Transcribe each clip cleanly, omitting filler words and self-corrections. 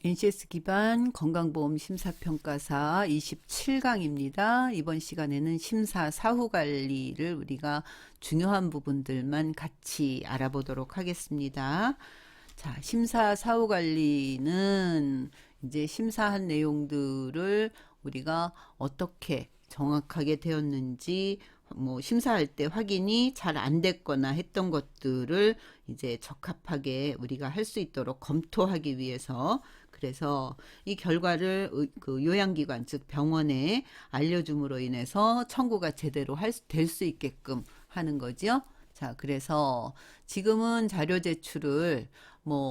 NCS 기반 건강보험 심사평가사 27강입니다. 이번 시간에는 심사 사후 관리를 우리가 중요한 부분들만 같이 알아보도록 하겠습니다. 자, 심사 사후 관리는 이제 심사한 내용들을 우리가 어떻게 정확하게 되었는지 심사할 때 확인이 잘 안 됐거나 했던 것들을 이제 적합하게 우리가 할 수 있도록 검토하기 위해서, 그래서 이 결과를 그 요양기관 즉 병원에 알려줌으로 인해서 청구가 제대로 될 수 있게끔 하는 거죠. 자, 그래서 지금은 자료 제출을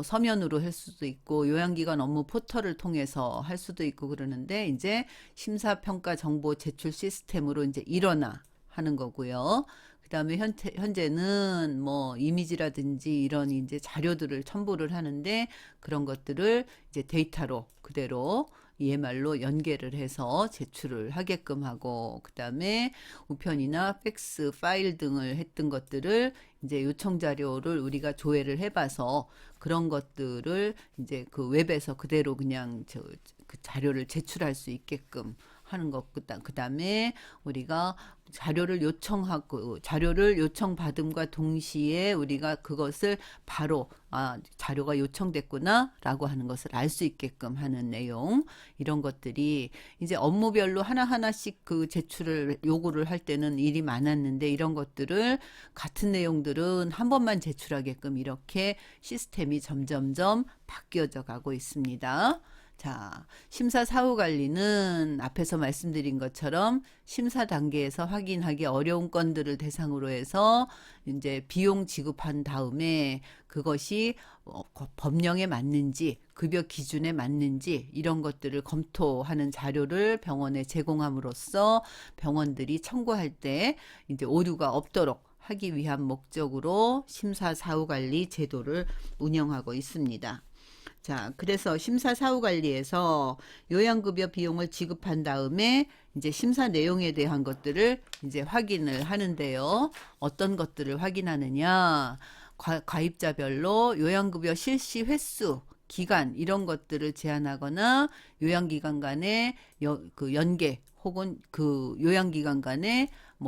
서면으로 할 수도 있고 요양기관 업무 포털을 통해서 할 수도 있고 그러는데, 이제 심사평가 정보 제출 시스템으로 이제 일어나 하는 거고요. 그 다음에 현재는 이미지라든지 이런 이제 자료들을 첨부를 하는데, 그런 것들을 이제 데이터로 그대로 EMR로 연계를 해서 제출을 하게끔 하고, 그 다음에 우편이나 팩스 파일 등을 했던 것들을 이제 요청 자료를 우리가 조회를 해봐서 그런 것들을 이제 그 웹에서 그대로 그냥 그 자료를 제출할 수 있게끔 하는 것. 그 다음에 우리가 자료를 요청받음과 동시에 우리가 그것을 바로 자료가 요청됐구나 라고 하는 것을 알 수 있게끔 하는 내용, 이런 것들이 이제 업무별로 하나하나씩 그 제출을 요구를 할 때는 일이 많았는데, 이런 것들을 같은 내용들은 한 번만 제출하게끔 이렇게 시스템이 점점점 바뀌어져 가고 있습니다. 자, 심사 사후 관리는 앞에서 말씀드린 것처럼 심사 단계에서 확인하기 어려운 건들을 대상으로 해서 이제 비용 지급한 다음에 그것이 법령에 맞는지 급여 기준에 맞는지 이런 것들을 검토하는 자료를 병원에 제공함으로써 병원들이 청구할 때 이제 오류가 없도록 하기 위한 목적으로 심사 사후 관리 제도를 운영하고 있습니다. 자, 그래서 심사 사후 관리에서 요양급여 비용을 지급한 다음에 이제 심사 내용에 대한 것들을 이제 확인을 하는데요. 어떤 것들을 확인하느냐? 가입자별로 요양급여 실시 횟수, 기간 이런 것들을 제한하거나 요양기관 간의 그 연계 혹은 그 요양기관 간의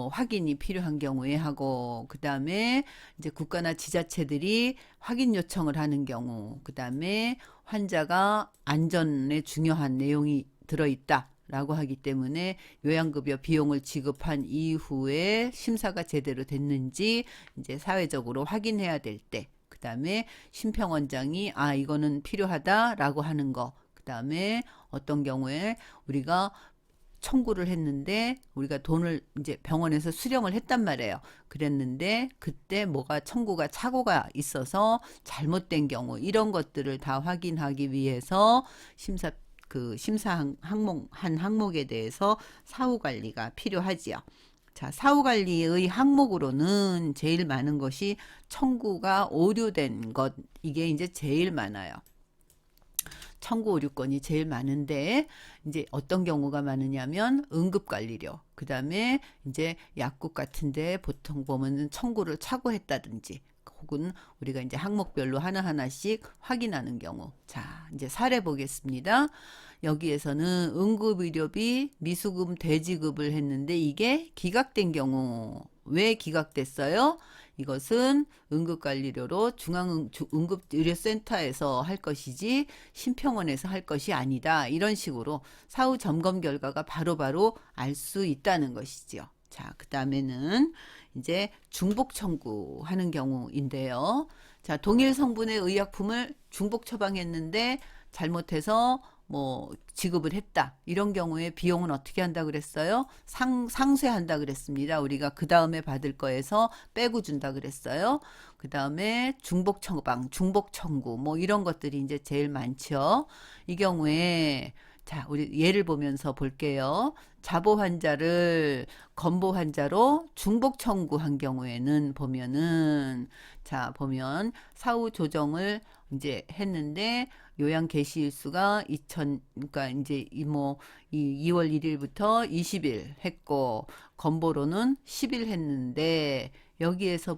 확인이 필요한 경우에 하고, 그 다음에 이제 국가나 지자체들이 확인 요청을 하는 경우, 그 다음에 환자가 안전에 중요한 내용이 들어있다 라고 하기 때문에 요양급여 비용을 지급한 이후에 심사가 제대로 됐는지 이제 사회적으로 확인해야 될 때, 그 다음에 심평원장이 이거는 필요하다라고 하는 거, 그 다음에 어떤 경우에 우리가 청구를 했는데 우리가 돈을 이제 병원에서 수령을 했단 말이에요. 그랬는데 그때 청구가 착오가 있어서 잘못된 경우, 이런 것들을 다 확인하기 위해서 심사 한 항목에 대해서 사후 관리가 필요하지요. 자, 사후 관리의 항목으로는 제일 많은 것이 청구가 오류된 것, 이게 이제 제일 많아요. 청구 오류건이 제일 많은데, 이제 어떤 경우가 많으냐면 응급관리료, 그 다음에 이제 약국 같은데 보통 보면 청구를 착오했다든지, 혹은 우리가 이제 항목별로 하나하나씩 확인하는 경우. 자, 이제 사례 보겠습니다. 여기에서는 응급의료비 미수금 대지급을 했는데 이게 기각된 경우. 왜 기각됐어요? 이것은 응급관리료로 중앙응급의료센터에서 할 것이지 심평원에서 할 것이 아니다. 이런 식으로 사후 점검 결과가 바로바로 알 수 있다는 것이지요. 자, 그 다음에는 이제 중복 청구하는 경우인데요. 자, 동일 성분의 의약품을 중복 처방했는데 잘못해서 지급을 했다. 이런 경우에 비용은 어떻게 한다 그랬어요? 상쇄한다 그랬습니다. 우리가 그 다음에 받을 거에서 빼고 준다 그랬어요. 그 다음에 중복 처방, 중복 청구 이런 것들이 이제 제일 많죠. 이 경우에 자, 우리 예를 보면서 볼게요. 자보 환자를 건보 환자로 중복 청구한 경우에는 보면 사후 조정을 이제 했는데 요양 개시 일수가 그러니까 이제 이 2월 1일부터 20일 했고 건보로는 10일 했는데, 여기에서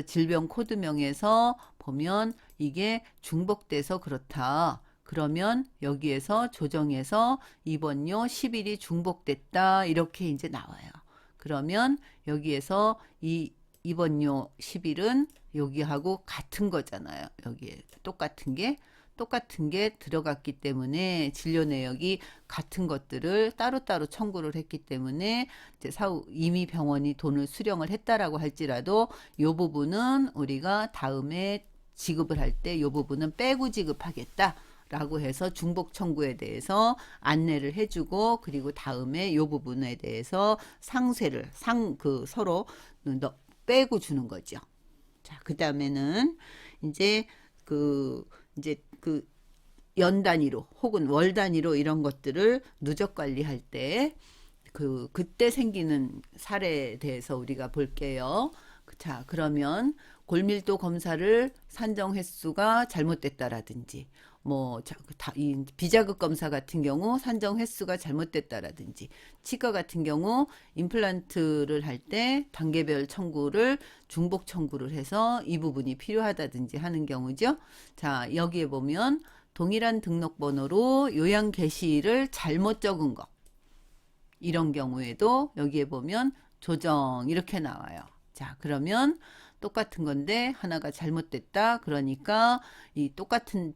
질병 코드명에서 보면 이게 중복돼서 그렇다. 그러면 여기에서 조정해서 이번요 10일이 중복됐다. 이렇게 이제 나와요. 그러면 여기에서 이번요 10일은 여기하고 같은 거잖아요. 여기에 똑같은 게 들어갔기 때문에 진료 내역이 같은 것들을 따로따로 청구를 했기 때문에 이제 사후 이미 병원이 돈을 수령을 했다라고 할지라도 이 부분은 우리가 다음에 지급을 할 때 이 부분은 빼고 지급하겠다. 라고 해서 중복 청구에 대해서 안내를 해주고 그리고 다음에 이 부분에 대해서 상쇄를 서로 빼고 주는 거죠. 자, 그 다음에는 이제 연 단위로 혹은 월 단위로 이런 것들을 누적 관리할 때 그때 생기는 사례에 대해서 우리가 볼게요. 자, 그러면 골밀도 검사를 산정 횟수가 잘못됐다라든지 이 비자급 검사 같은 경우 산정 횟수가 잘못됐다라든지 치과 같은 경우 임플란트를 할 때 단계별 청구를 중복 청구를 해서 이 부분이 필요하다든지 하는 경우죠. 자, 여기에 보면 동일한 등록번호로 요양 게시일을 잘못 적은 거 이런 경우에도 여기에 보면 조정 이렇게 나와요. 자, 그러면 똑같은 건데 하나가 잘못됐다. 그러니까 이 똑같은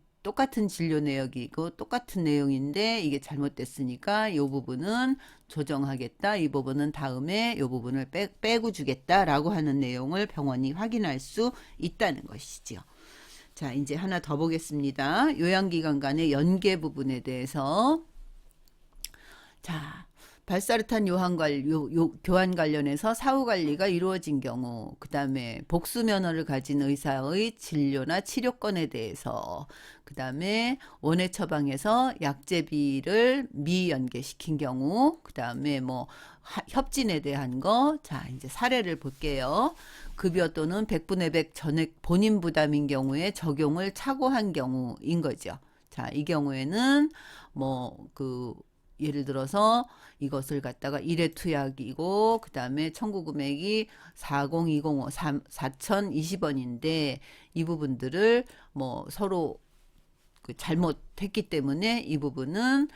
진료 내역이고 똑같은 내용인데 이게 잘못됐으니까 이 부분은 조정하겠다. 이 부분은 다음에 이 부분을 빼고 주겠다라고 하는 내용을 병원이 확인할 수 있다는 것이죠. 자, 이제 하나 더 보겠습니다. 요양기관 간의 연계 부분에 대해서. 자, 발사르탄 교환 관련해서 사후 관리가 이루어진 경우, 그 다음에 복수 면허를 가진 의사의 진료나 치료권에 대해서, 그 다음에 원해 처방에서 약제비를 미연계시킨 경우, 그 다음에 협진에 대한 거. 자, 이제 사례를 볼게요. 급여 또는 100분의 100 전액 본인 부담인 경우에 적용을 착오한 경우인 거죠. 자, 이 경우에는 예를 들어서 이것을 갖다가 1회 투약이고 그 다음에 청구 금액이 40205 4020원인데 이 부분들을 서로 잘못했기 때문에 이 부분은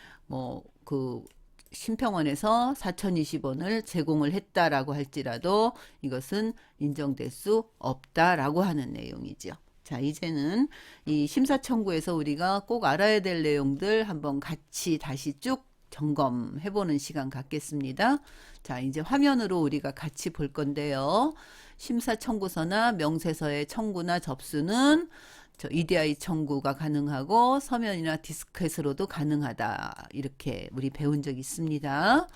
심평원에서 4020원을 제공을 했다라고 할지라도 이것은 인정될 수 없다라고 하는 내용이죠. 자, 이제는 이 심사 청구에서 우리가 꼭 알아야 될 내용들 한번 같이 다시 쭉 점검해보는 시간 갖겠습니다. 자, 이제 화면으로 우리가 같이 볼 건데요. 심사 청구서나 명세서의 청구나 접수는 EDI 청구가 가능하고 서면이나 디스켓으로도 가능하다. 이렇게 우리 배운 적이 있습니다.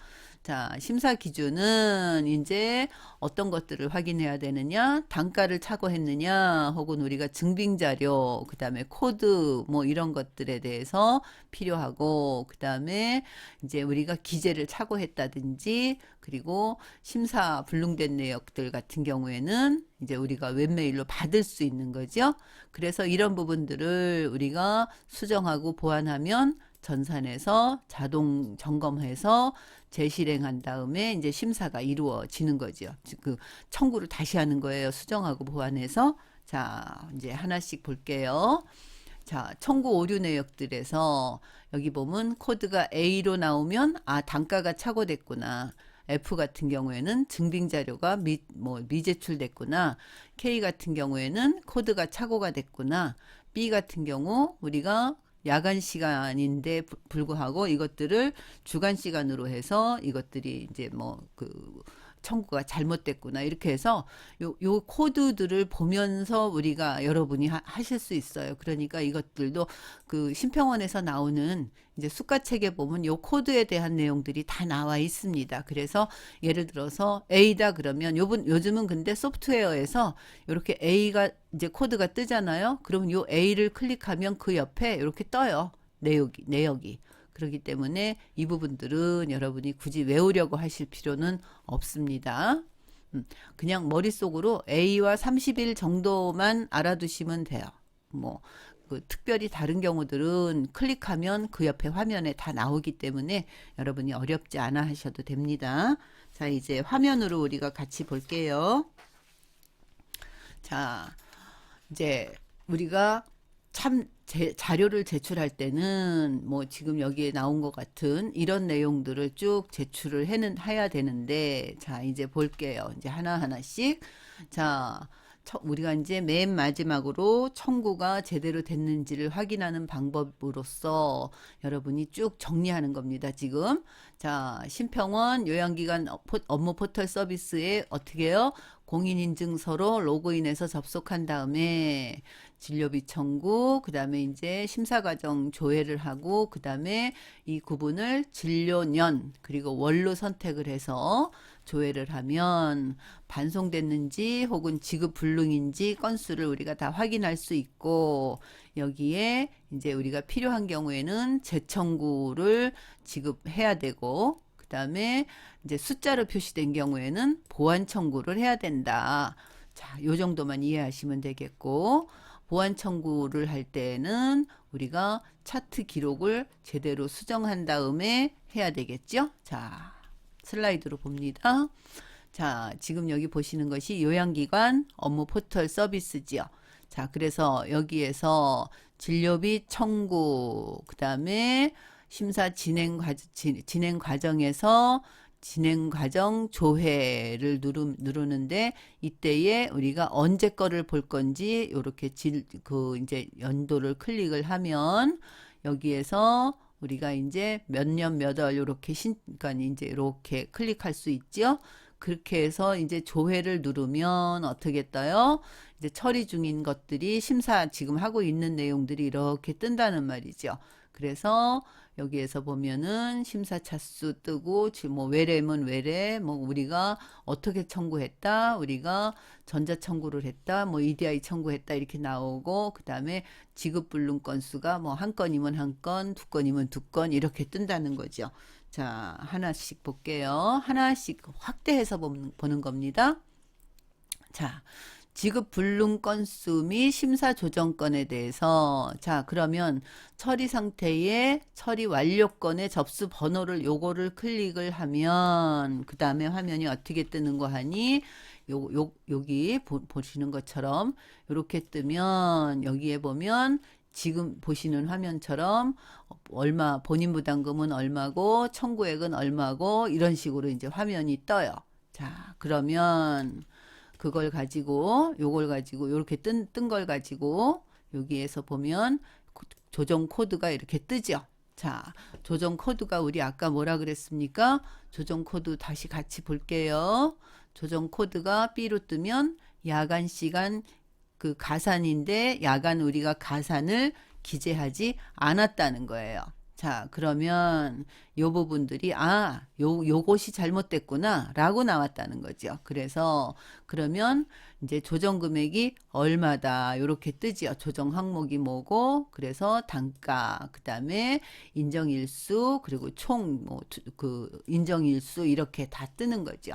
자, 심사 기준은 이제 어떤 것들을 확인해야 되느냐, 단가를 착오했느냐, 혹은 우리가 증빙 자료, 그 다음에 코드 이런 것들에 대해서 필요하고, 그 다음에 이제 우리가 기재를 착오했다든지, 그리고 심사 불능된 내역들 같은 경우에는 이제 우리가 웹메일로 받을 수 있는 거죠. 그래서 이런 부분들을 우리가 수정하고 보완하면 전산에서 자동 점검해서 재실행한 다음에 이제 심사가 이루어지는 거죠. 그 청구를 다시 하는 거예요. 수정하고 보완해서. 자, 이제 하나씩 볼게요. 자, 청구 오류 내역들에서 여기 보면 코드가 A로 나오면 단가가 착오됐구나. F 같은 경우에는 증빙 자료가 미제출됐구나. K 같은 경우에는 코드가 착오가 됐구나. B 같은 경우 우리가 야간 시간인데 불구하고 이것들을 주간 시간으로 해서 이것들이 이제 청구가 잘못됐구나. 이렇게 해서 요 코드들을 보면서 우리가 여러분이 하실 수 있어요. 그러니까 이것들도 그 심평원에서 나오는 이제 수가책에 보면 요 코드에 대한 내용들이 다 나와 있습니다. 그래서 예를 들어서 A다 그러면 요즘은 근데 소프트웨어에서 이렇게 A가 이제 코드가 뜨잖아요. 그러면 요 A를 클릭하면 그 옆에 이렇게 떠요. 내역이. 그렇기 때문에 이 부분들은 여러분이 굳이 외우려고 하실 필요는 없습니다. 그냥 머릿속으로 A와 30일 정도만 알아두시면 돼요. 특별히 다른 경우들은 클릭하면 그 옆에 화면에 다 나오기 때문에 여러분이 어렵지 않아 하셔도 됩니다. 자, 이제 화면으로 우리가 같이 볼게요. 자, 이제 우리가 참 자료를 제출할 때는 뭐 지금 여기에 나온 것 같은 이런 내용들을 쭉 제출을 해야 되는데, 자, 이제 볼게요. 이제 하나하나씩. 자, 우리가 이제 맨 마지막으로 청구가 제대로 됐는지를 확인하는 방법으로서 여러분이 쭉 정리하는 겁니다, 지금. 자, 심평원 요양기관 업무 포털 서비스에 어떻게 해요? 공인인증서로 로그인해서 접속한 다음에 진료비 청구, 그 다음에 이제 심사과정 조회를 하고, 그 다음에 이 구분을 진료년, 그리고 월로 선택을 해서 조회를 하면 반송됐는지 혹은 지급 불능인지 건수를 우리가 다 확인할 수 있고, 여기에 이제 우리가 필요한 경우에는 재청구를 지급해야 되고, 그 다음에 이제 숫자로 표시된 경우에는 보완 청구를 해야 된다. 자, 요 정도만 이해하시면 되겠고, 보완 청구를 할 때는 우리가 차트 기록을 제대로 수정한 다음에 해야 되겠죠? 자, 슬라이드로 봅니다. 자, 지금 여기 보시는 것이 요양기관 업무 포털 서비스지요. 자, 그래서 여기에서 진료비 청구, 그 다음에 심사 진행 과정에서 진행 과정 조회를 누르는데, 이때에 우리가 언제 거를 볼 건지 요렇게 이제 연도를 클릭을 하면 여기에서 우리가 이제 몇 년 몇 월 요렇게 그러니까 이제 이렇게 클릭할 수 있죠. 그렇게 해서 이제 조회를 누르면 어떻게 떠요? 이제 처리 중인 것들이 심사 지금 하고 있는 내용들이 이렇게 뜬다는 말이죠. 그래서 여기에서 보면은 심사 차수 뜨고, 뭐 외래면 외래, 뭐 우리가 어떻게 청구했다, 우리가 전자 청구를 했다, 뭐 EDI 청구했다 이렇게 나오고, 그 다음에 지급 불능 건수가 뭐 한 건이면 한 건, 두 건이면 두 건 이렇게 뜬다는 거죠. 자, 하나씩 볼게요. 하나씩 확대해서 보는 겁니다. 자, 지급 불능 건수 및 심사 조정건에 대해서, 자, 그러면 처리 상태에 처리 완료건의 접수 번호를 요거를 클릭을 하면 그 다음에 화면이 어떻게 뜨는 거 하니, 여기 보시는 것처럼 이렇게 뜨면 여기에 보면 지금 보시는 화면처럼 얼마, 본인 부담금은 얼마고 청구액은 얼마고 이런 식으로 이제 화면이 떠요. 자, 그러면 그걸 가지고 요걸 가지고 요렇게 뜬 걸 가지고 여기에서 보면 조정 코드가 이렇게 뜨죠. 자, 조정 코드가 우리 아까 뭐라 그랬습니까? 조정 코드 다시 같이 볼게요. 조정 코드가 B로 뜨면 야간 시간 그 가산인데, 야간 우리가 가산을 기재하지 않았다는 거예요. 자, 그러면 요 부분들이 요것이 잘못됐구나 라고 나왔다는 거죠. 그래서 그러면 이제 조정 금액이 얼마다 요렇게 뜨지요. 조정 항목이 뭐고, 그래서 단가, 그다음에 인정 일수, 그리고 총 뭐 그 인정 일수 이렇게 다 뜨는 거죠.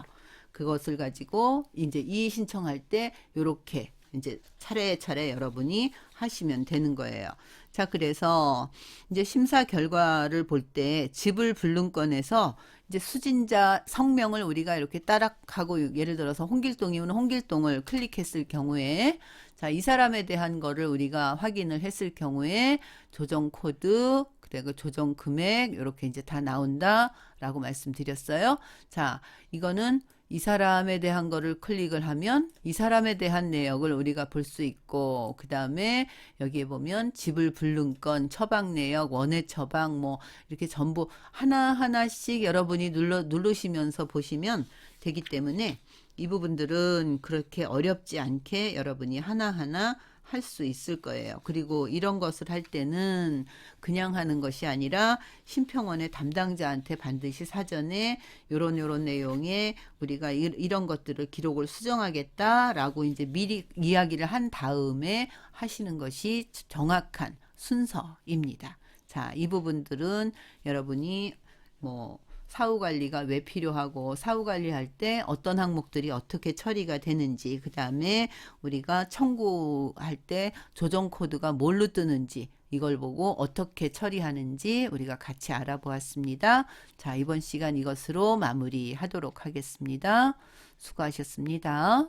그것을 가지고 이제 이의 신청할 때 요렇게 이제 차례차례 여러분이 하시면 되는 거예요. 자, 그래서 이제 심사 결과를 볼 때 지불 불능권에서 이제 수진자 성명을 우리가 이렇게 따락하고, 예를 들어서 홍길동이면 홍길동을 클릭했을 경우에, 자, 이 사람에 대한 거를 우리가 확인을 했을 경우에 조정 코드, 그리고 조정 금액 이렇게 이제 다 나온다라고 말씀드렸어요. 자, 이거는 이 사람에 대한 거를 클릭을 하면 이 사람에 대한 내역을 우리가 볼 수 있고, 그 다음에 여기에 보면 지불 불능권, 처방 내역, 원회 처방 뭐 이렇게 전부 하나하나씩 여러분이 누르시면서 보시면 되기 때문에 이 부분들은 그렇게 어렵지 않게 여러분이 하나하나 할 수 있을 거예요. 그리고 이런 것을 할 때는 그냥 하는 것이 아니라 심평원의 담당자한테 반드시 사전에 요런 내용에 우리가 이런 것들을 기록을 수정하겠다라고 이제 미리 이야기를 한 다음에 하시는 것이 정확한 순서입니다. 자, 이 부분들은 여러분이 뭐 사후 관리가 왜 필요하고, 사후 관리할 때 어떤 항목들이 어떻게 처리가 되는지, 그 다음에 우리가 청구할 때 조정 코드가 뭘로 뜨는지 이걸 보고 어떻게 처리하는지 우리가 같이 알아보았습니다. 자, 이번 시간 이것으로 마무리하도록 하겠습니다. 수고하셨습니다.